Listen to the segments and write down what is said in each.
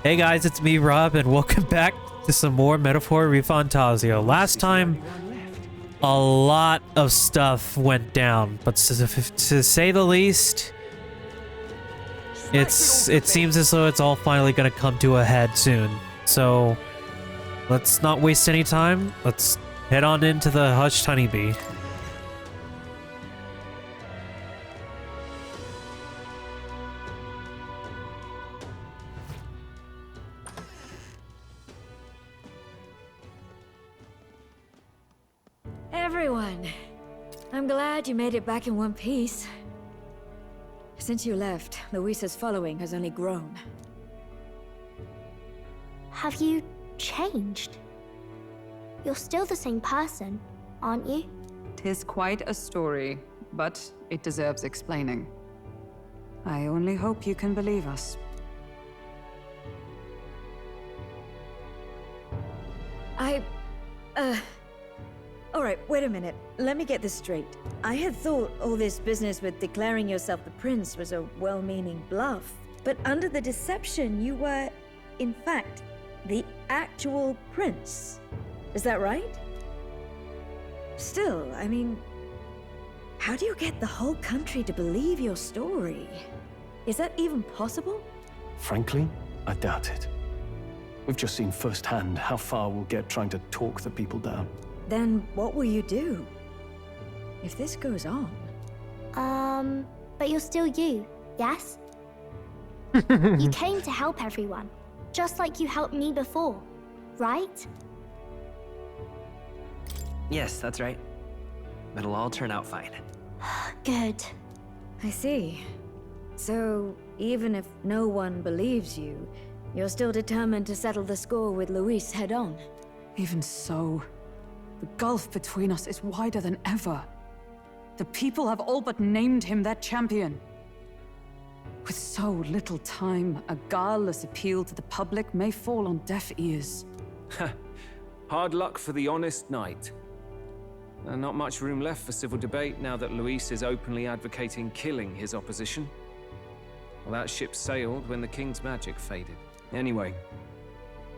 Hey guys, it's me, Rob, and welcome back to some more Metaphor ReFantazio. Last time, a lot of stuff went down, but to say the least, it seems as though it's all finally gonna come to a head soon. So, let's not waste any time. Let's head on into the Hushed Honeybee. Everyone, I'm glad you made it back in one piece. Since you left, Luisa's following has only grown. Have you changed? You're still the same person, aren't you? 'Tis quite a story, but it deserves explaining. I only hope you can believe us. Alright, wait a minute. Let me get this straight. I had thought all this business with declaring yourself the prince was a well-meaning bluff. But under the deception, you were, in fact, the actual prince. Is that right? Still, I mean, how do you get the whole country to believe your story? Is that even possible? Frankly, I doubt it. We've just seen firsthand how far we'll get trying to talk the people down. Then what will you do? If this goes on... But you're still you, yes? You came to help everyone, just like you helped me before, right? Yes, that's right. It'll all turn out fine. Good. I see. So, even if no one believes you, you're still determined to settle the score with Luis head-on? Even so, the gulf between us is wider than ever. The people have all but named him their champion. With so little time, a guileless appeal to the public may fall on deaf ears. Hard luck for the honest knight. Not much room left for civil debate now that Luis is openly advocating killing his opposition. Well, that ship sailed when the king's magic faded. Anyway,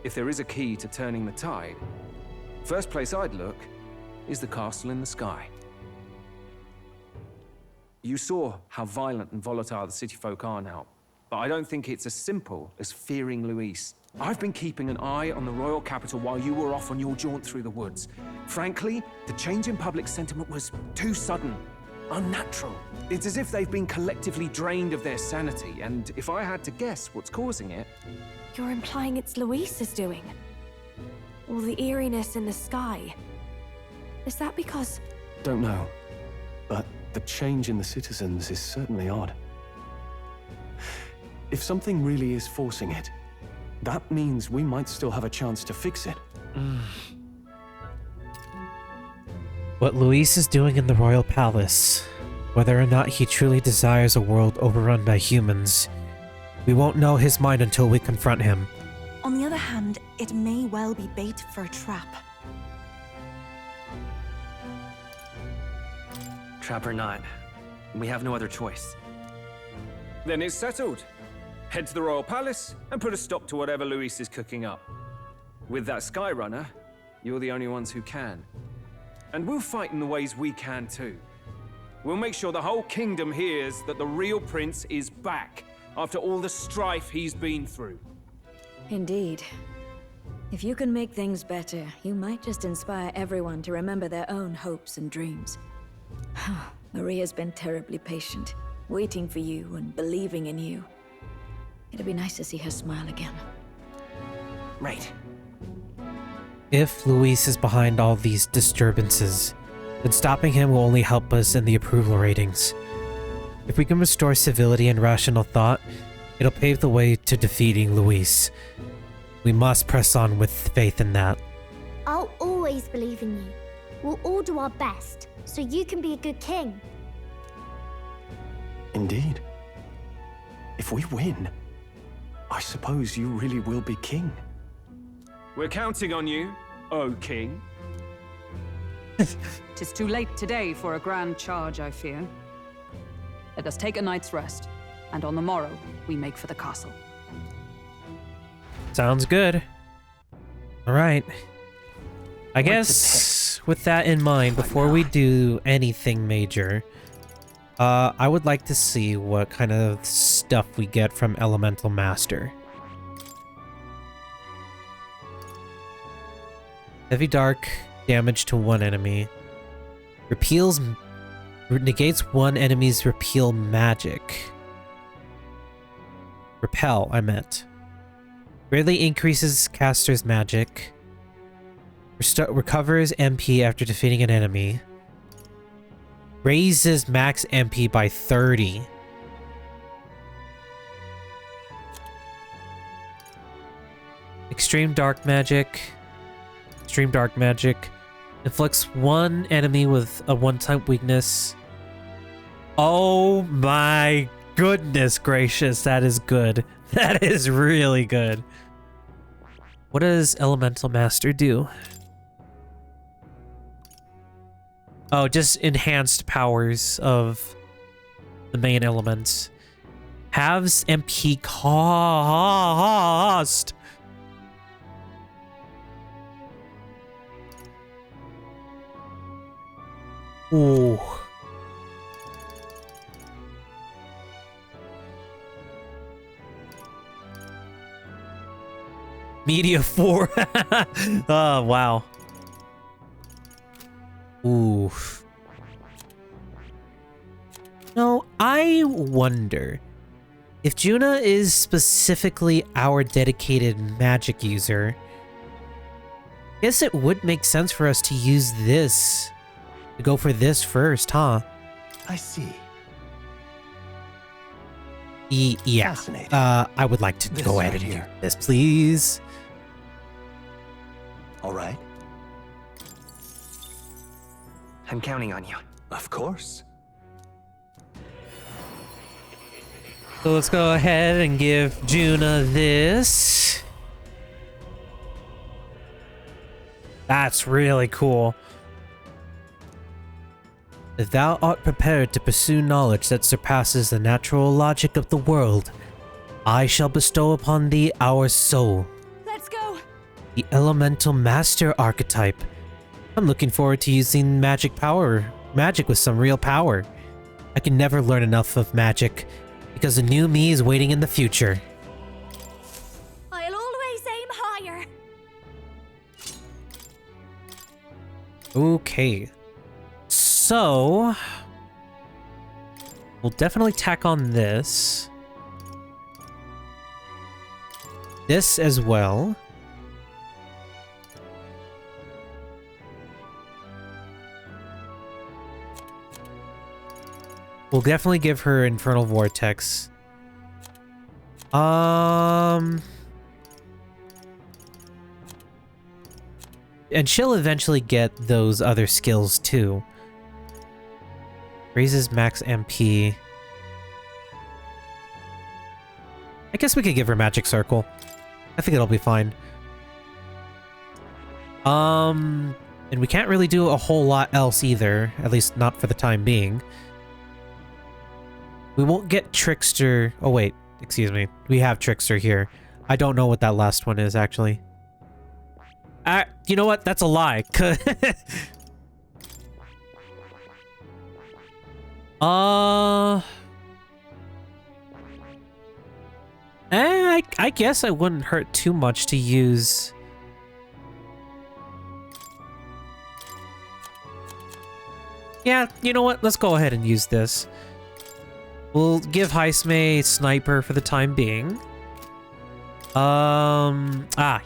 if there is a key to turning the tide, first place I'd look is the castle in the sky. You saw how violent and volatile the city folk are now, but I don't think it's as simple as fearing Luis. I've been keeping an eye on the royal capital while you were off on your jaunt through the woods. Frankly, the change in public sentiment was too sudden, unnatural. It's as if they've been collectively drained of their sanity, and if I had to guess what's causing it... You're implying it's Luis's doing? All the eeriness in the sky. Is that because... Don't know, but the change in the citizens is certainly odd. If something really is forcing it, that means we might still have a chance to fix it. What Luis is doing in the royal palace, whether or not he truly desires a world overrun by humans, we won't know his mind until we confront him. On the other hand, it may well be bait for a trap. Trap or not, we have no other choice. Then it's settled. Head to the royal palace and put a stop to whatever Luis is cooking up. With that Skyrunner, you're the only ones who can. And we'll fight in the ways we can too. We'll make sure the whole kingdom hears that the real prince is back after all the strife he's been through. Indeed. If you can make things better, you might just inspire everyone to remember their own hopes and dreams. Maria's been terribly patient, waiting for you and believing in you. It'd be nice to see her smile again. Right. If Luis is behind all these disturbances, then stopping him will only help us in the approval ratings. If we can restore civility and rational thought, it'll pave the way to defeating Luis. We must press on with faith in that. I'll always believe in you. We'll all do our best, so you can be a good king. Indeed. If we win, I suppose you really will be king. We're counting on you, O king. 'Tis too late today for a grand charge, I fear. Let us take a night's rest, and on the morrow, we make for the castle. Sounds good. All right. I guess with that in mind, before we do anything major, I would like to see what kind of stuff we get from Elemental Master. Heavy Dark, damage to one enemy. Negates one enemy's repel magic. Repel, I meant. Greatly increases caster's magic. Recovers MP after defeating an enemy. Raises max MP by 30. Extreme Dark Magic. Extreme Dark Magic. Inflicts one enemy with a one-time weakness. Oh my goodness gracious, that is good. That is really good. What does Elemental Master do? Oh, just enhanced powers of the main elements. Halves MP cost. Ooh. Media 4. Oh, wow. Ooh. No, I wonder if Juna is specifically our dedicated magic user. I guess it would make sense for us to use this. To go for this first, huh? I see. Yeah. Fascinating. I would like to go ahead and do this, please. All right. I'm counting on you. Of course. So let's go ahead and give Juna this. That's really cool. If thou art prepared to pursue knowledge that surpasses the natural logic of the world, I shall bestow upon thee our soul. Let's go. The Elemental Master archetype. I'm looking forward to using magic with some real power. I can never learn enough of magic, because the new me is waiting in the future. I'll always aim higher. Okay. So, we'll definitely tack on this. This as well. We'll definitely give her Infernal Vortex. And she'll eventually get those other skills too. Raises max MP. I guess we could give her Magic Circle. I think it'll be fine. And we can't really do a whole lot else either, at least not for the time being. We won't get Trickster. Oh wait, excuse me. We have Trickster here. I don't know what that last one is actually. You know what? That's a lie. I guess it wouldn't hurt too much to use. Yeah, you know what? Let's go ahead and use this. We'll give Heisme Sniper for the time being.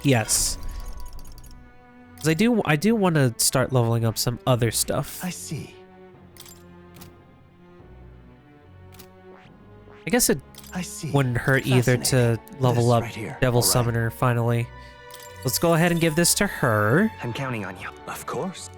Yes. Because I do want to start leveling up some other stuff. I see. I guess it wouldn't hurt either to level up Devil Summoner finally. Let's go ahead and give this to her. I'm counting on you. Of course.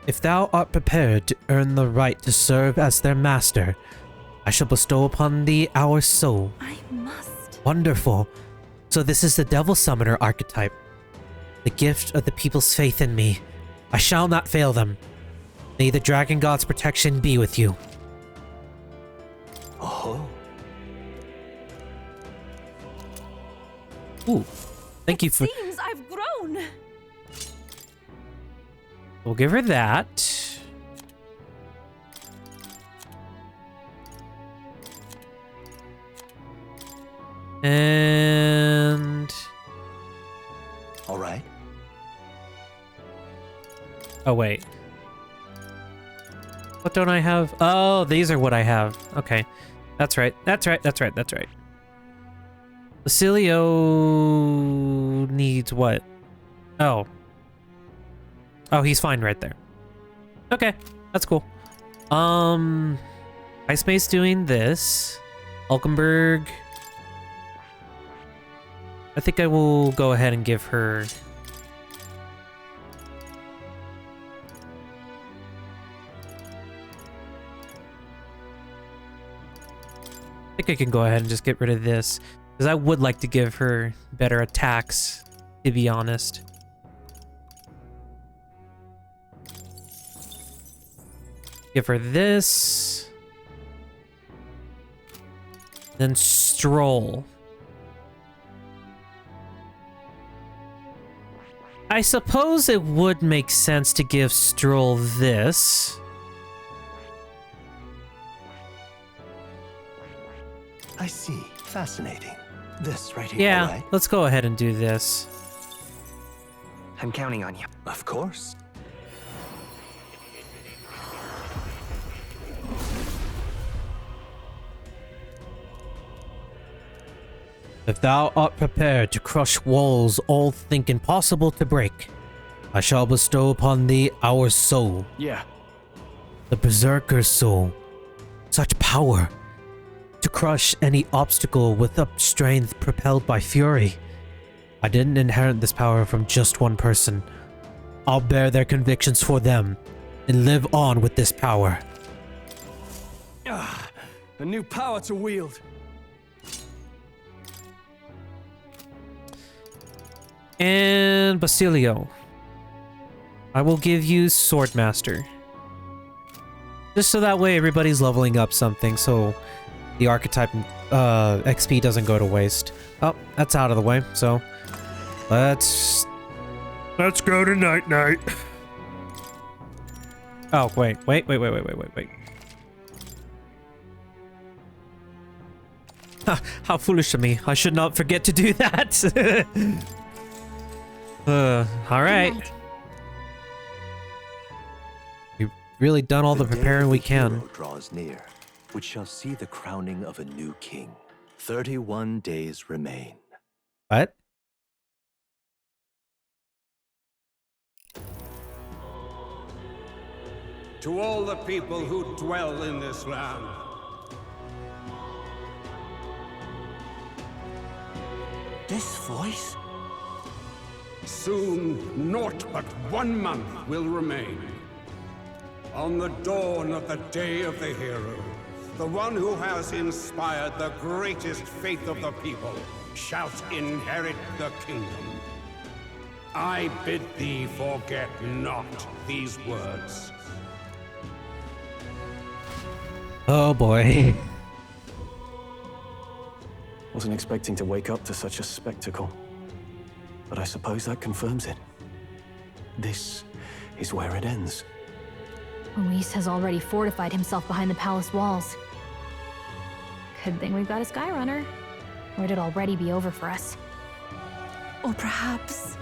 If thou art prepared to earn the right to serve as their master, I shall bestow upon thee our soul. I must. Wonderful. So this is the Devil Summoner archetype. The gift of the people's faith in me. I shall not fail them. May the Dragon God's protection be with you. Oh. Ooh. Thank you for... Seems I've grown. We'll give her that. And... All right. Oh, wait. What don't I have? Oh, these are what I have. Okay. That's right. That's right. That's right. That's right. Basilio needs what? Oh. Oh, he's fine right there. Okay. That's cool. Ice Mace doing this. Hulkenberg. I think I will go ahead and give her... I think I can go ahead and just get rid of this, because I would like to give her better attacks, to be honest. Give her this. Then Stroll. I suppose it would make sense to give Stroll this. I see. Fascinating. This right here. Yeah, all right? let's go ahead and do this. I'm counting on you. Of course. If thou art prepared to crush walls all think impossible to break, I shall bestow upon thee our soul, Yeah. the Berserker's soul. Such power to crush any obstacle with up strength propelled by fury. I didn't inherit this power from just one person. I'll bear their convictions for them and live on with this power. Ah, a new power to wield. And Basilio, I will give you Swordmaster. Just so that way everybody's leveling up something, so the archetype XP doesn't go to waste. Oh, that's out of the way, so let's go to night-night. Oh, wait. How foolish of me. I should not forget to do that. All right. We've really done all the preparing we can. Hero draws near, which shall see the crowning of a new king. 31 days remain. What? To all the people who dwell in this land, This voice? soon naught but 1 month will remain. On the dawn of the day of the hero, the one who has inspired the greatest faith of the people shalt inherit the kingdom. I bid thee forget not these words. Oh boy. Wasn't expecting to wake up to such a spectacle. But I suppose that confirms it. This is where it ends. Luis has already fortified himself behind the palace walls. Good thing we've got a Skyrunner, or it'd already be over for us. Or perhaps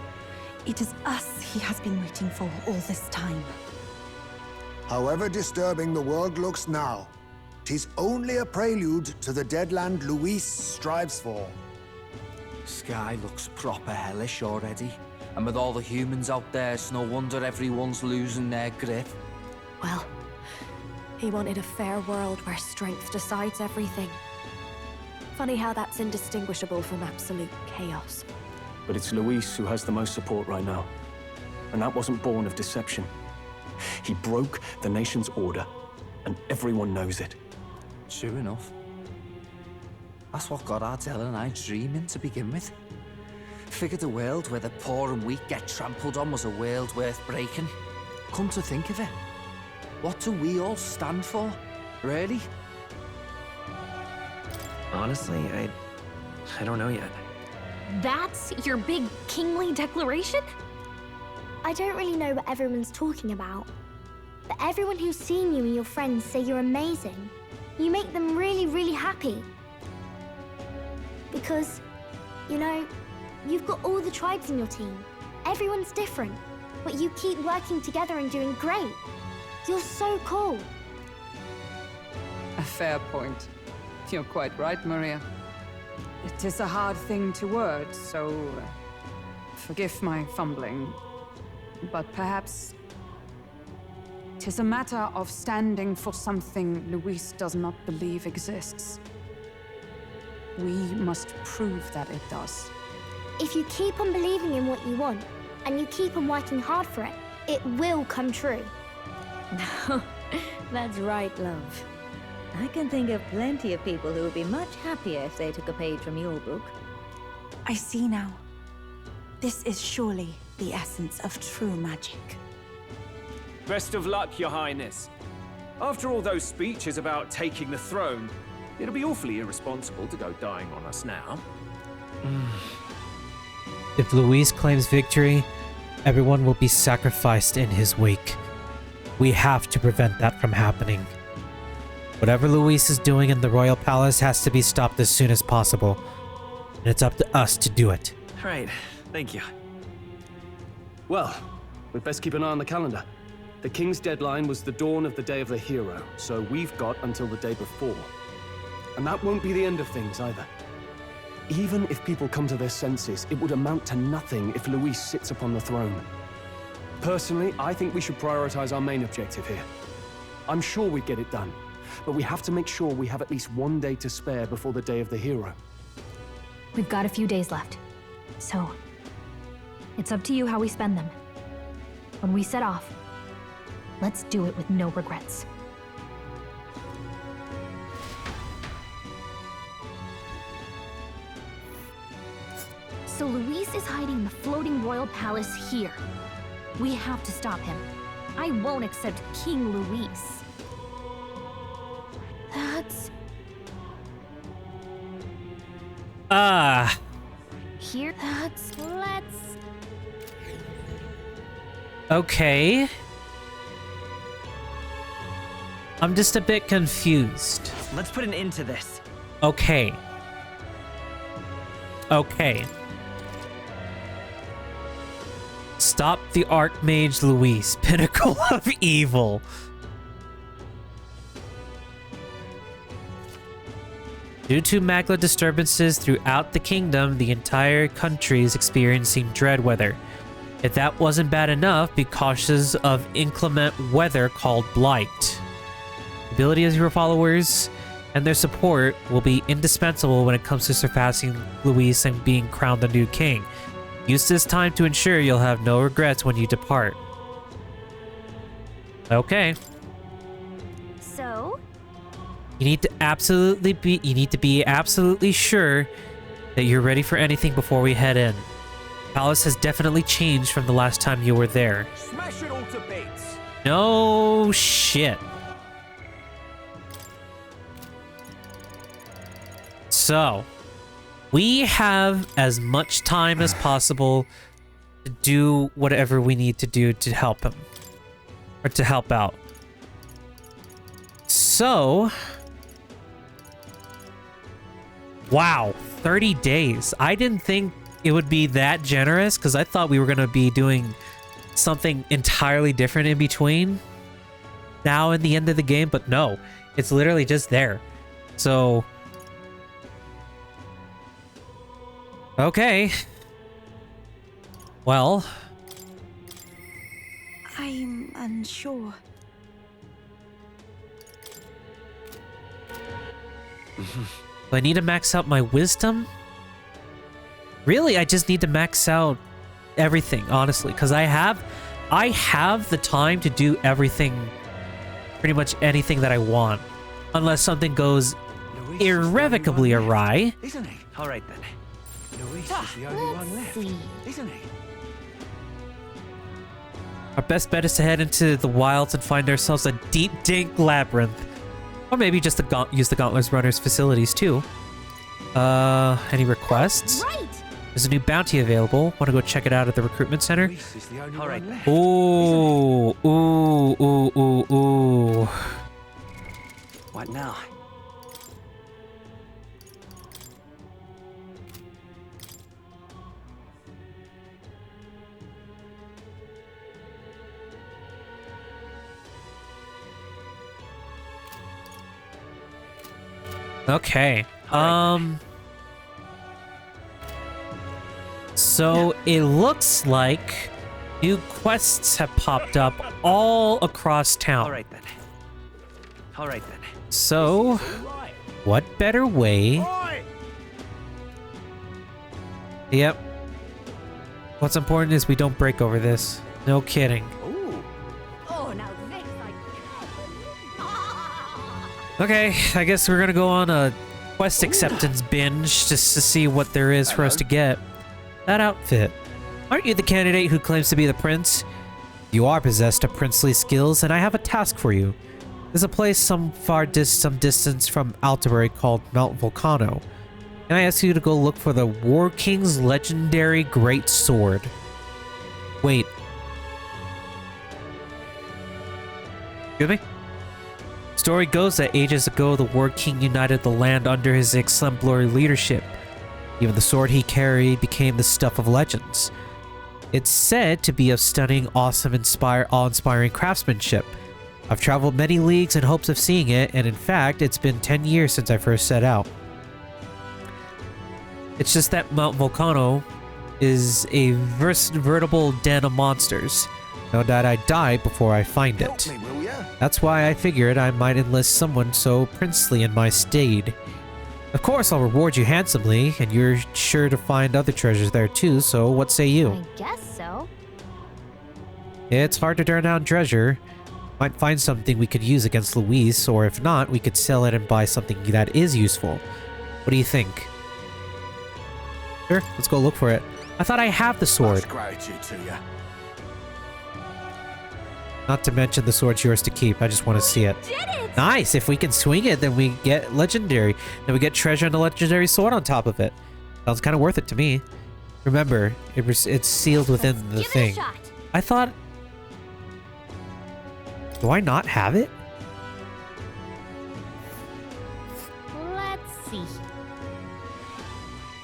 it is us he has been waiting for all this time. However disturbing the world looks now, 'tis only a prelude to the deadland Luis strives for. Sky looks proper hellish already. And with all the humans out there, it's no wonder everyone's losing their grip. Well, he wanted a fair world where strength decides everything. Funny how that's indistinguishable from absolute chaos. But it's Luis who has the most support right now. And that wasn't born of deception. He broke the nation's order, and everyone knows it. True enough. That's what got Ardell and I dreaming to begin with. Figured a world where the poor and weak get trampled on was a world worth breaking. Come to think of it, what do we all stand for, really? Honestly, I don't know yet. That's your big kingly declaration? I don't really know what everyone's talking about. But everyone who's seen you and your friends say you're amazing. You make them really, really happy. Because, you know, you've got all the tribes in your team. Everyone's different, but you keep working together and doing great. You're so cool. A fair point. You're quite right, Maria. It is a hard thing to word, so forgive my fumbling. But perhaps 'tis a matter of standing for something Luis does not believe exists. We must prove that it does. If you keep on believing in what you want, and you keep on working hard for it, it will come true. That's right, love. I can think of plenty of people who would be much happier if they took a page from your book. I see now. This is surely the essence of true magic. Best of luck, Your Highness. After all those speeches about taking the throne, it'll be awfully irresponsible to go dying on us now. If Luis claims victory, everyone will be sacrificed in his wake. We have to prevent that from happening. Whatever Luis is doing in the royal palace has to be stopped as soon as possible. And it's up to us to do it. Right, thank you. Well, we'd best keep an eye on the calendar. The king's deadline was the dawn of the day of the hero, so we've got until the day before. And that won't be the end of things either. Even if people come to their senses, it would amount to nothing if Luis sits upon the throne. Personally, I think we should prioritize our main objective here. I'm sure we'd get it done, but we have to make sure we have at least one day to spare before the day of the hero. We've got a few days left. So, it's up to you how we spend them. When we set off, let's do it with no regrets. So Luis is hiding in the floating royal palace here. We have to stop him. I won't accept King Luis. That's... Here? Let's... Okay. I'm just a bit confused. Let's put an end to this. Okay. Okay. Stop the Archmage Luis, pinnacle of evil. Due to magma disturbances throughout the kingdom, the entire country is experiencing dread weather. If that wasn't bad enough, be cautious of inclement weather called blight. The ability of your followers and their support will be indispensable when it comes to surpassing Luis and being crowned the new king. Use this time to ensure you'll have no regrets when you depart. Okay. So? You need to be absolutely sure that you're ready for anything before we head in. Palace has definitely changed from the last time you were there. Smash it all to bits. No shit. So, we have as much time as possible to do whatever we need to do to help him. Or to help out. So... Wow, 30 days. I didn't think it would be that generous because I thought we were going to be doing something entirely different in between now and the end of the game, but no, it's literally just there. So, okay. Well, I'm unsure. do I need to max out my wisdom? Really, I just need to max out everything, honestly, because I have the time to do everything, pretty much anything that I want, unless something goes irrevocably awry. Isn't he? All right then. Luis is the only one left, isn't he? Our best bet is to head into the wilds and find ourselves a deep, dank labyrinth. Or maybe just use the Gauntless Runner's facilities too. Any requests? Right. There's a new bounty available. Want to go check it out at the recruitment center? All right. Ooh, ooh, ooh, ooh, ooh. What now? Okay. So it looks like new quests have popped up all across town. All right then. All right then. So, what better way? Yep. What's important is we don't break over this. No kidding. Oh, now this Okay, I guess we're gonna go on a quest acceptance binge just to see what there is for us to get. That outfit. Aren't you the candidate who claims to be the prince? You are possessed of princely skills, and I have a task for you. There's a place some distance from Altabury called Mount Volcano. And I ask you to go look for the War King's legendary great sword. Wait. Excuse me? Story goes that ages ago the War King united the land under his exemplary leadership. Even the sword he carried became the stuff of legends. It's said to be of stunning, awesome, awe-inspiring craftsmanship. I've traveled many leagues in hopes of seeing it, and in fact, it's been 10 years since I first set out. It's just that Mount Volcano is a veritable den of monsters. No doubt I'd die before I find it. That's why I figured I might enlist someone so princely in my stead. Of course, I'll reward you handsomely, and you're sure to find other treasures there too, so what say you? I guess so. It's hard to turn down treasure. Might find something we could use against Luis, or if not, we could sell it and buy something that is useful. What do you think? Sure, let's go look for it. I thought I have the sword. Not to mention the sword's yours to keep. I just want to see it. Nice! If we can swing it, then we get legendary. Then we get treasure and a legendary sword on top of it. Sounds kind of worth it to me. Remember, it's sealed within the thing. I thought... Do I not have it? Let's see.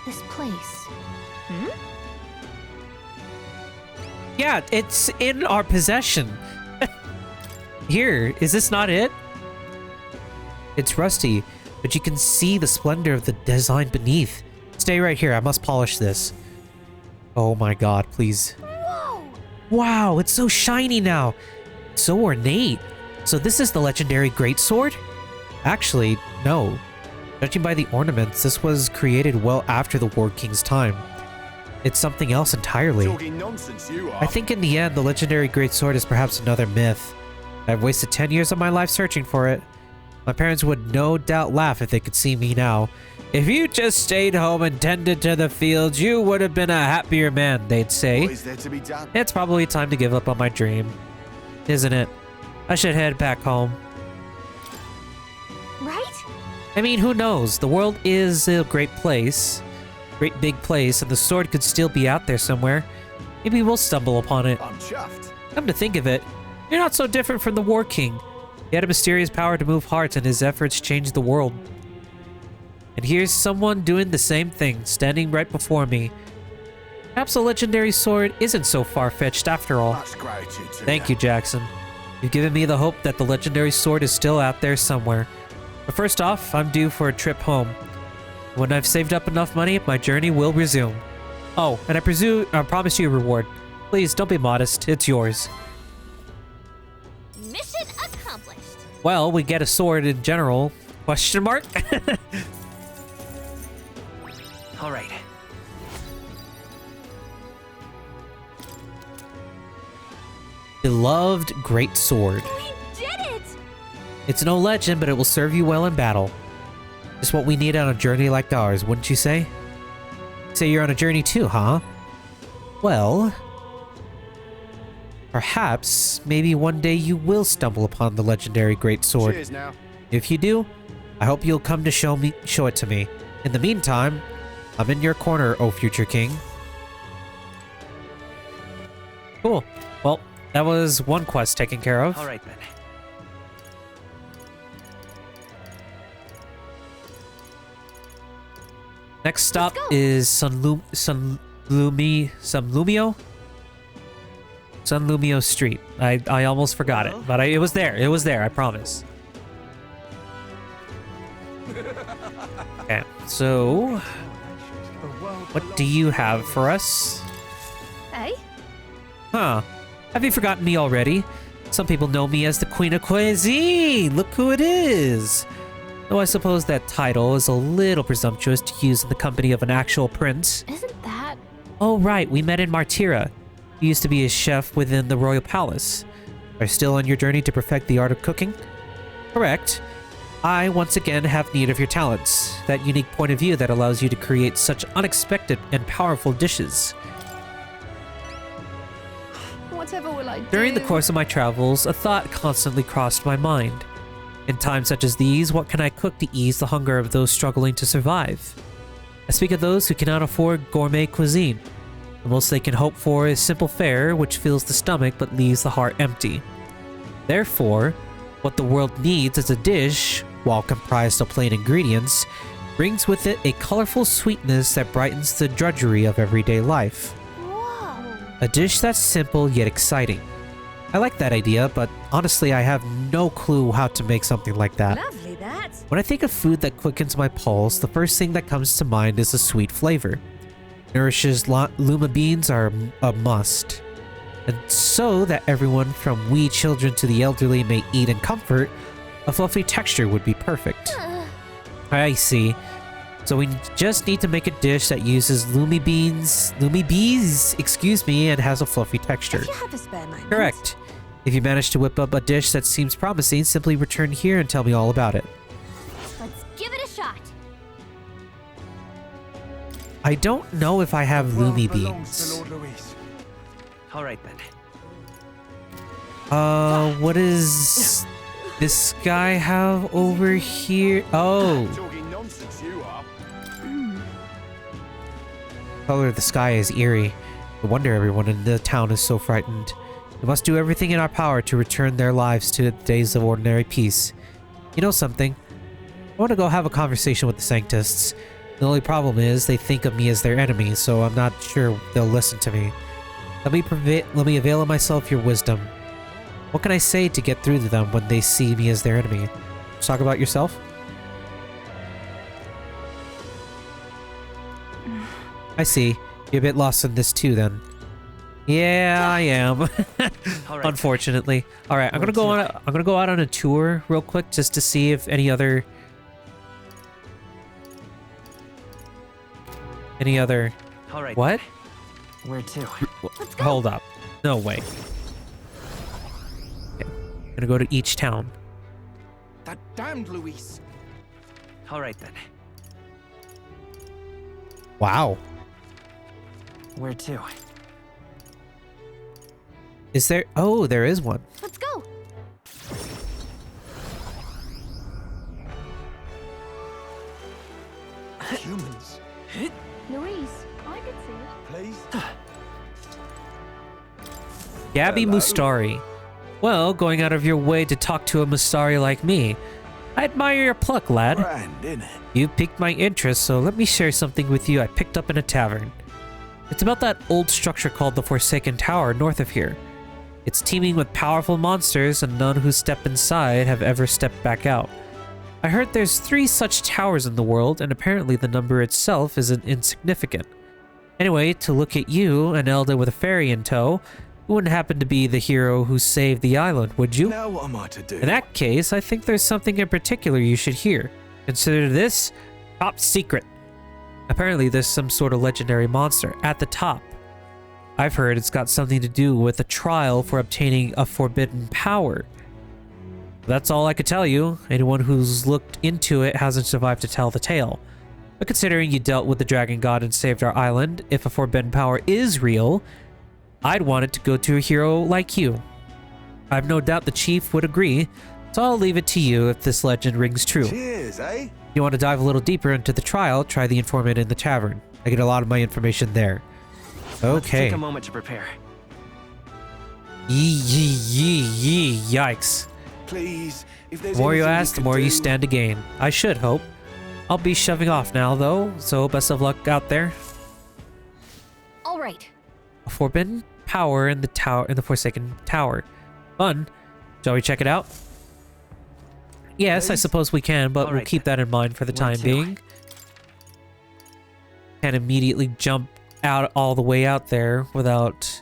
This place. Yeah, it's in our possession. Here, is this not it? It's rusty, but you can see the splendor of the design beneath. Stay right here, I must polish this. Oh my god, please. Whoa! Wow, it's so shiny now. So ornate. So this is the legendary greatsword? Actually, no. Judging by the ornaments, this was created well after the War King's time. It's something else entirely. I think in the end, the legendary greatsword is perhaps another myth. I've wasted 10 years of my life searching for it. My parents would no doubt laugh if they could see me now. If you just stayed home and tended to the fields, you would have been a happier man, they'd say. What is there to be done? It's probably time to give up on my dream. Isn't it? I should head back home. Right? I mean, who knows? The world is a great place. Great big place, and the sword could still be out there somewhere. Maybe we'll stumble upon it. I'm chuffed. Come to think of it, you're not so different from the War King. He had a mysterious power to move hearts, and his efforts changed the world. And here's someone doing the same thing, standing right before me. Perhaps a legendary sword isn't so far-fetched after all. Thank you, Jackson. You've given me the hope that the legendary sword is still out there somewhere. But first off, I'm due for a trip home. When I've saved up enough money, my journey will resume. Oh, and I promise you a reward. Please, don't be modest. It's yours. Mission accomplished. Well, we get a sword in general. Question mark? All right. Beloved great sword. We did it! It's no legend, but it will serve you well in battle. Just what we need on a journey like ours, wouldn't you say? Say you're on a journey too, huh? Well... Perhaps, maybe one day you will stumble upon the legendary great sword. Cheers now. If you do, I hope you'll come to show it to me. In the meantime, I'm in your corner, O future king. Cool. Well, that was one quest taken care of. All right then. Next stop is Sunlumio Street. I almost forgot it, but it was there. It was there, I promise. Okay, so what do you have for us? Hey? Huh. Have you forgotten me already? Some people know me as the Queen of Cuisine. Look who it is. Though I suppose that title is a little presumptuous to use in the company of an actual prince. Isn't that... Oh right, we met in Martira. You used to be a chef within the royal palace. Are you still on your journey to perfect the art of cooking? Correct. I once again have need of your talents. That unique point of view that allows you to create such unexpected and powerful dishes. Whatever will I do? During the course of my travels, a thought constantly crossed my mind. In times such as these, what can I cook to ease the hunger of those struggling to survive? I speak of those who cannot afford gourmet cuisine. The most they can hope for is simple fare, which fills the stomach but leaves the heart empty. Therefore, what the world needs is a dish, while comprised of plain ingredients, brings with it a colorful sweetness that brightens the drudgery of everyday life. Whoa. A dish that's simple yet exciting. I like that idea, but honestly I have no clue how to make something like that. Lovely, that. When I think of food that quickens my pulse, the first thing that comes to mind is a sweet flavor. Nourishes luma beans are a must. And so that everyone from wee children to the elderly may eat in comfort, a fluffy texture would be perfect. I see. So we just need to make a dish that uses lumi bees, excuse me, and has a fluffy texture. If you have a spare moment. Correct. If you manage to whip up a dish that seems promising, simply return here and tell me all about it. Let's give it a shot. I don't know if I have lumi beans. All right then. What does this guy have over here? Oh. Color of the sky is eerie. No wonder everyone in the town is so frightened. We must do everything in our power to return their lives to days of ordinary peace. You know something? I want to go have a conversation with the Sanctists. The only problem is they think of me as their enemy, so I'm not sure they'll listen to me. Let me avail of myself your wisdom. What can I say to get through to them when they see me as their enemy? Just talk about yourself? I see. You're a bit lost in this too, then. Yeah, I am. Unfortunately. All right, I'm gonna go out on a tour real quick just to see if any other. All right. What? Where to? Hold up. No way. Okay. I'm gonna go to each town. That damned Luis. All right then. Wow. Where to? Is there? Oh, there is one. Let's go. Humans. Louise, I could see it. Please. Gabby Hello. Mustari. Well, going out of your way to talk to a Mustari like me. I admire your pluck, lad. Grand, innit? You piqued my interest, so let me share something with you I picked up in a tavern. It's about that old structure called the Forsaken Tower north of here. It's teeming with powerful monsters, and none who step inside have ever stepped back out. I heard there's 3 such towers in the world, and apparently the number itself isn't insignificant. Anyway, to look at you, an elder with a fairy in tow, you wouldn't happen to be the hero who saved the island, would you? Now what am I to do? In that case, I think there's something in particular you should hear. Consider this top secret. Apparently there's some sort of legendary monster at the top. I've heard it's got something to do with a trial for obtaining a forbidden power. That's all I could tell you. Anyone who's looked into it hasn't survived to tell the tale. But considering you dealt with the dragon god and saved our island, if a forbidden power is real, I'd want it to go to a hero like you. I've no doubt the chief would agree, so I'll leave it to you if this legend rings true. Cheers, eh? If you want to dive a little deeper into the trial, try the informant in the tavern. I get a lot of my information there. Okay. Let's take a moment to prepare. Yikes. Please, if there's The more you anything ask, the can more you do- stand to gain. I should hope. I'll be shoving off now, though, so best of luck out there. All right. A forbidden power in the tower, in the Forsaken Tower. Fun. Shall we check it out? Yes, I suppose we can, but we'll keep that in mind for the time being. Can't immediately jump out all the way out there without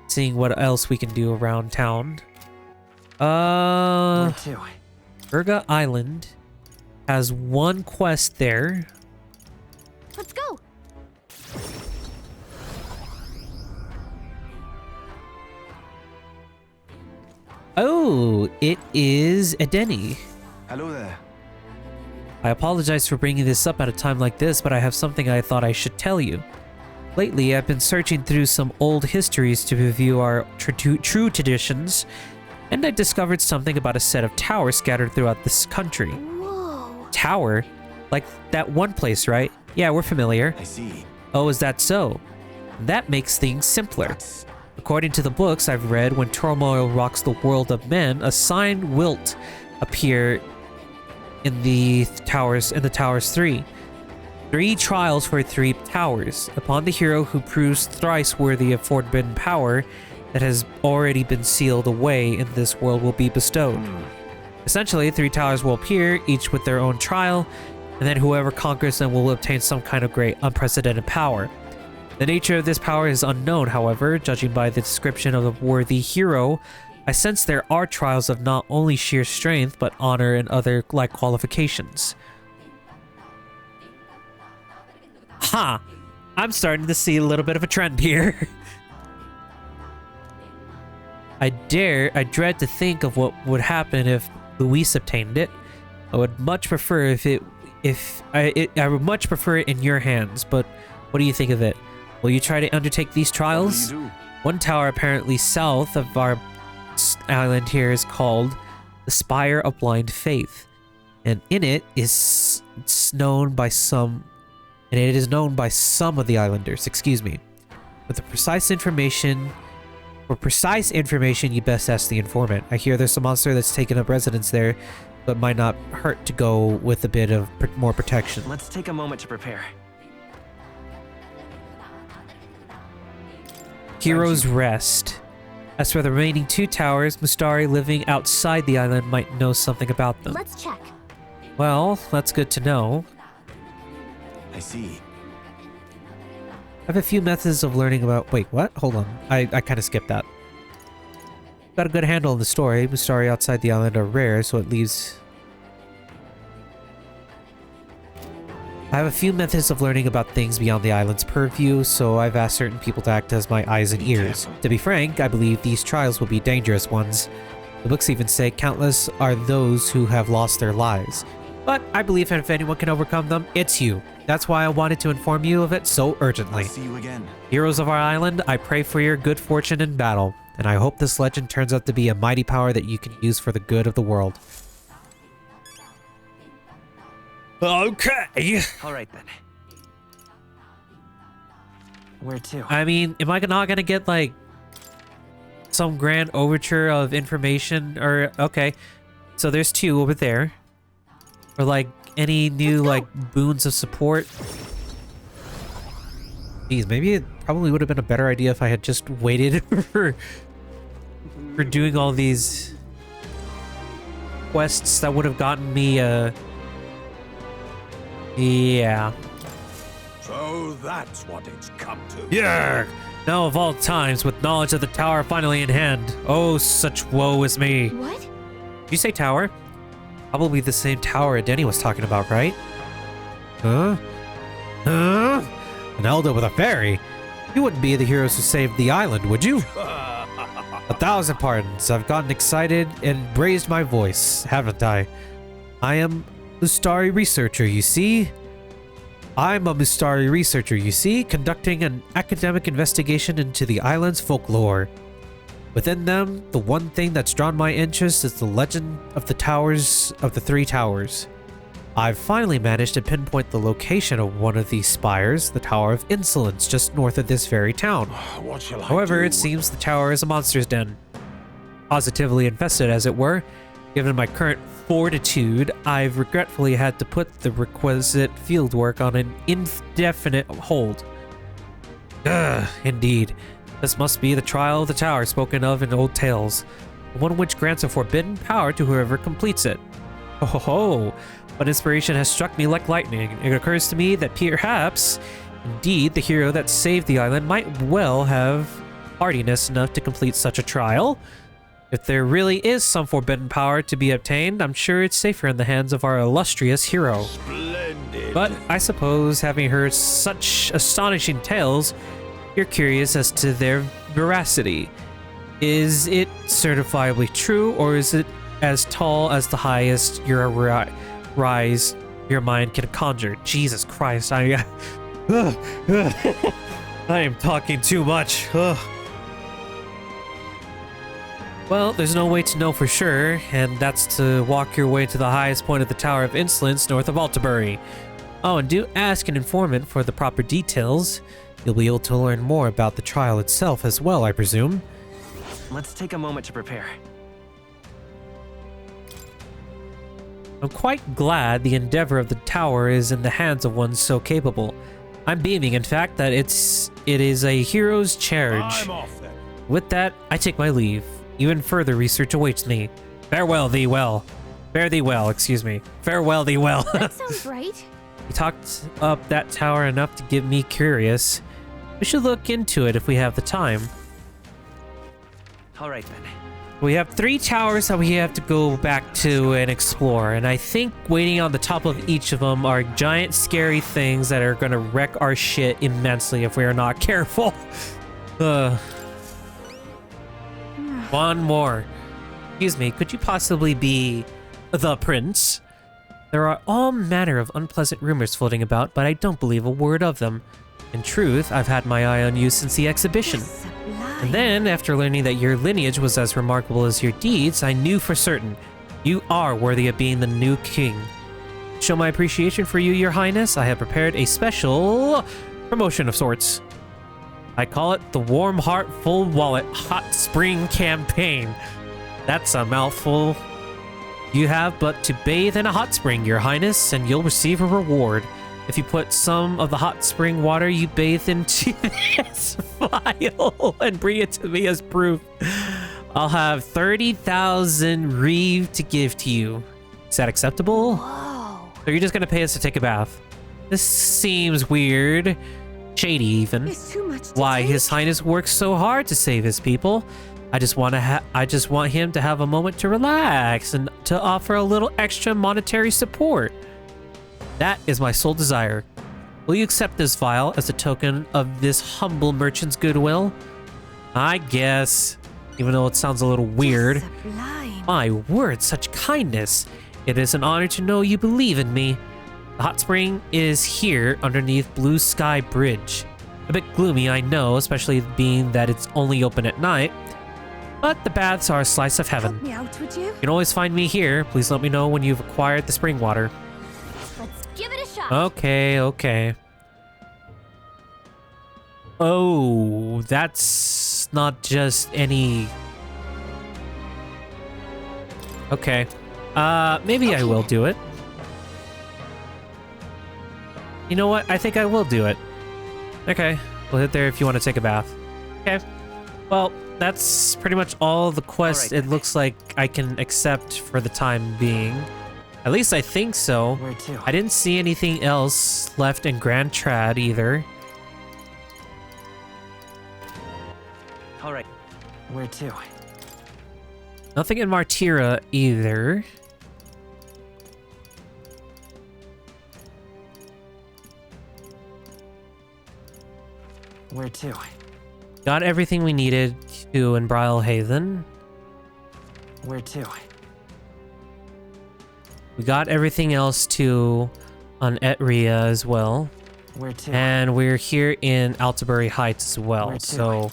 seeing what else we can do around town. Where to? Urga Island has one quest there. Let's go. Oh, it is Edeni. Hello there. I apologize for bringing this up at a time like this, but I have something I thought I should tell you. Lately, I've been searching through some old histories to review our true traditions, and I discovered something about a set of towers scattered throughout this country. Whoa. Tower? Like that one place, right? Yeah, we're familiar. I see. Oh, is that so? That makes things simpler. According to the books I've read, when turmoil rocks the world of men, a sign wilt appear in the towers 3. 3 trials for 3 towers. Upon the hero who proves thrice worthy of forbidden power that has already been sealed away in this world will be bestowed. Essentially, 3 towers will appear, each with their own trial, and then whoever conquers them will obtain some kind of great unprecedented power. The nature of this power is unknown, however, judging by the description of the worthy hero. I sense there are trials of not only sheer strength, but honor and other like qualifications. Ha! I'm starting to see a little bit of a trend here. I dread to think of what would happen if Luis obtained it. I would much prefer I would much prefer it in your hands, but what do you think of it? Will you try to undertake these trials? One tower apparently south of our island here is called the Spire of Blind Faith, and in it is known by some of the islanders, excuse me. For precise information, you best ask the informant. I hear there's a monster that's taken up residence there, but might not hurt to go with a bit of more protection. Let's take a moment to prepare. Hero's Rest. As for the remaining 2 towers, Mustari living outside the island might know something about them. Let's check. Well, that's good to know. I see. I have a few methods of learning about... Wait, what? Hold on. I kind of skipped that. Got a good handle on the story. Mustari outside the island are rare, so it leaves... I have a few methods of learning about things beyond the island's purview, so I've asked certain people to act as my eyes and ears. To be frank, I believe these trials will be dangerous ones. The books even say countless are those who have lost their lives. But I believe if anyone can overcome them, it's you. That's why I wanted to inform you of it so urgently. I'll see you again. Heroes of our island, I pray for your good fortune in battle, and I hope this legend turns out to be a mighty power that you can use for the good of the world. Okay. All right then. Where to? I mean, am I not gonna get like some grand overture of information? Or okay, so there's 2 over there. Or like any new like boons of support. Geez, maybe it probably would have been a better idea if I had just waited for doing all these quests that would have gotten me yeah. So that's what it's come to. Yeah! Now of all times, with knowledge of the tower finally in hand. Oh, such woe is me. What? Did you say tower? Probably the same tower Denny was talking about, right? Huh? Huh? An elder with a fairy? You wouldn't be the heroes who saved the island, would you? 1,000 pardons. I've gotten excited and raised my voice, haven't I? I am the starry researcher, you see? I'm a Mustari researcher, you see, conducting an academic investigation into the island's folklore. Within them, the one thing that's drawn my interest is the legend of the towers of the three towers. I've finally managed to pinpoint the location of one of these spires, the Tower of Insolence, just north of this very town. What shall I However, do? it seems the tower is a monster's den. Positively infested, as it were. Given my current fortitude, I've regretfully had to put the requisite fieldwork on an indefinite hold. Ugh, indeed. This must be the trial of the tower spoken of in old tales. The one which grants a forbidden power to whoever completes it. Ho ho ho! But inspiration has struck me like lightning. It occurs to me that perhaps, indeed, the hero that saved the island might well have hardiness enough to complete such a trial. If there really is some forbidden power to be obtained, I'm sure it's safer in the hands of our illustrious hero. Splendid. But I suppose, having heard such astonishing tales, you're curious as to their veracity. Is it certifiably true, or is it as tall as the highest rise your mind can conjure? Jesus Christ, I am talking too much. Ugh. Well, there's no way to know for sure, and that's to walk your way to the highest point of the Tower of Insolence north of Altabury. Oh, and do ask an informant for the proper details. You'll be able to learn more about the trial itself as well, I presume. Let's take a moment to prepare. I'm quite glad the endeavor of the tower is in the hands of one so capable. I'm beaming, in fact, that it is a hero's charge. I'm off then. With that, I take my leave. Even further research awaits me. Farewell thee well. Fare thee well, excuse me. Farewell thee well. That sounds right. He talked up that tower enough to get me curious. We should look into it if we have the time. All right then. We have 3 towers that we have to go back to and explore, and I think waiting on the top of each of them are giant scary things that are gonna wreck our shit immensely if we are not careful. One more. Excuse me, could you possibly be the prince? There are all manner of unpleasant rumors floating about, but I don't believe a word of them. In truth, I've had my eye on you since the exhibition. And then, after learning that your lineage was as remarkable as your deeds, I knew for certain you are worthy of being the new king. To show my appreciation for you, your highness, I have prepared a special promotion of sorts. I call it the Warm Heart Full Wallet Hot Spring Campaign. That's a mouthful. You have but to bathe in a hot spring, your highness, and you'll receive a reward. If you put some of the hot spring water you bathe into this vial and bring it to me as proof, I'll have 30,000 reeve to give to you. Is that acceptable? Whoa. So you're just gonna pay us to take a bath? This seems weird. Shady even. It's too much to Why take. His Highness works so hard to save his people. I just want him to have a moment to relax and to offer a little extra monetary support. That is my sole desire. Will you accept this vial as a token of this humble merchant's goodwill? I guess, even though it sounds a little weird. Sublime. My word, such kindness. It is an honor to know you believe in me. The hot spring is here underneath Bluesky Bridge. A bit gloomy, I know, especially being that it's only open at night. But the baths are a slice of heaven. Help me out, would you? You can always find me here. Please let me know when you've acquired the spring water. Let's give it a shot. Okay. Oh, that's not just any... Okay. Maybe I will do it. You know what? I think I will do it. Okay. We'll hit there if you want to take a bath. Okay. Well, that's pretty much all the quests All right. it looks like I can accept for the time being. At least I think so. Where to? I didn't see anything else left in Grand Trad either. All right. Where to? Nothing in Martira either. Where to? Got everything we needed to in Brylehaven. Where to? We got everything else too on Etria as well. Where to? And we're here in Altabury Heights as well. Where to? So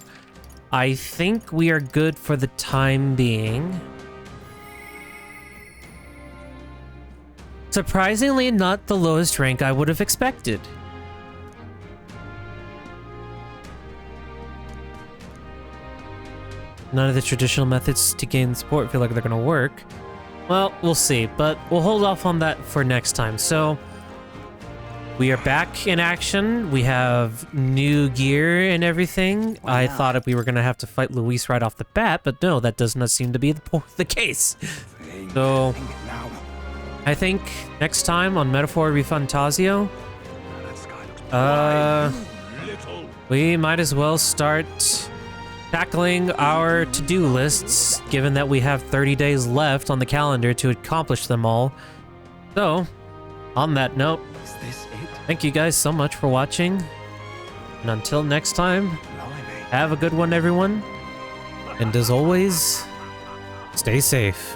I think we are good for the time being. Surprisingly, not the lowest rank I would have expected. None of the traditional methods to gain support feel like they're gonna work. Well, we'll see, but we'll hold off on that for next time. So, we are back in action. We have new gear and everything. I thought that we were gonna have to fight Luis right off the bat, but no, that does not seem to be the case. So, I think next time on Metaphor ReFantazio, we might as well start tackling our to-do lists, given that we have 30 days left on the calendar to accomplish them all. So, on that note, thank you guys so much for watching, and until next time, have a good one, everyone, and as always, stay safe.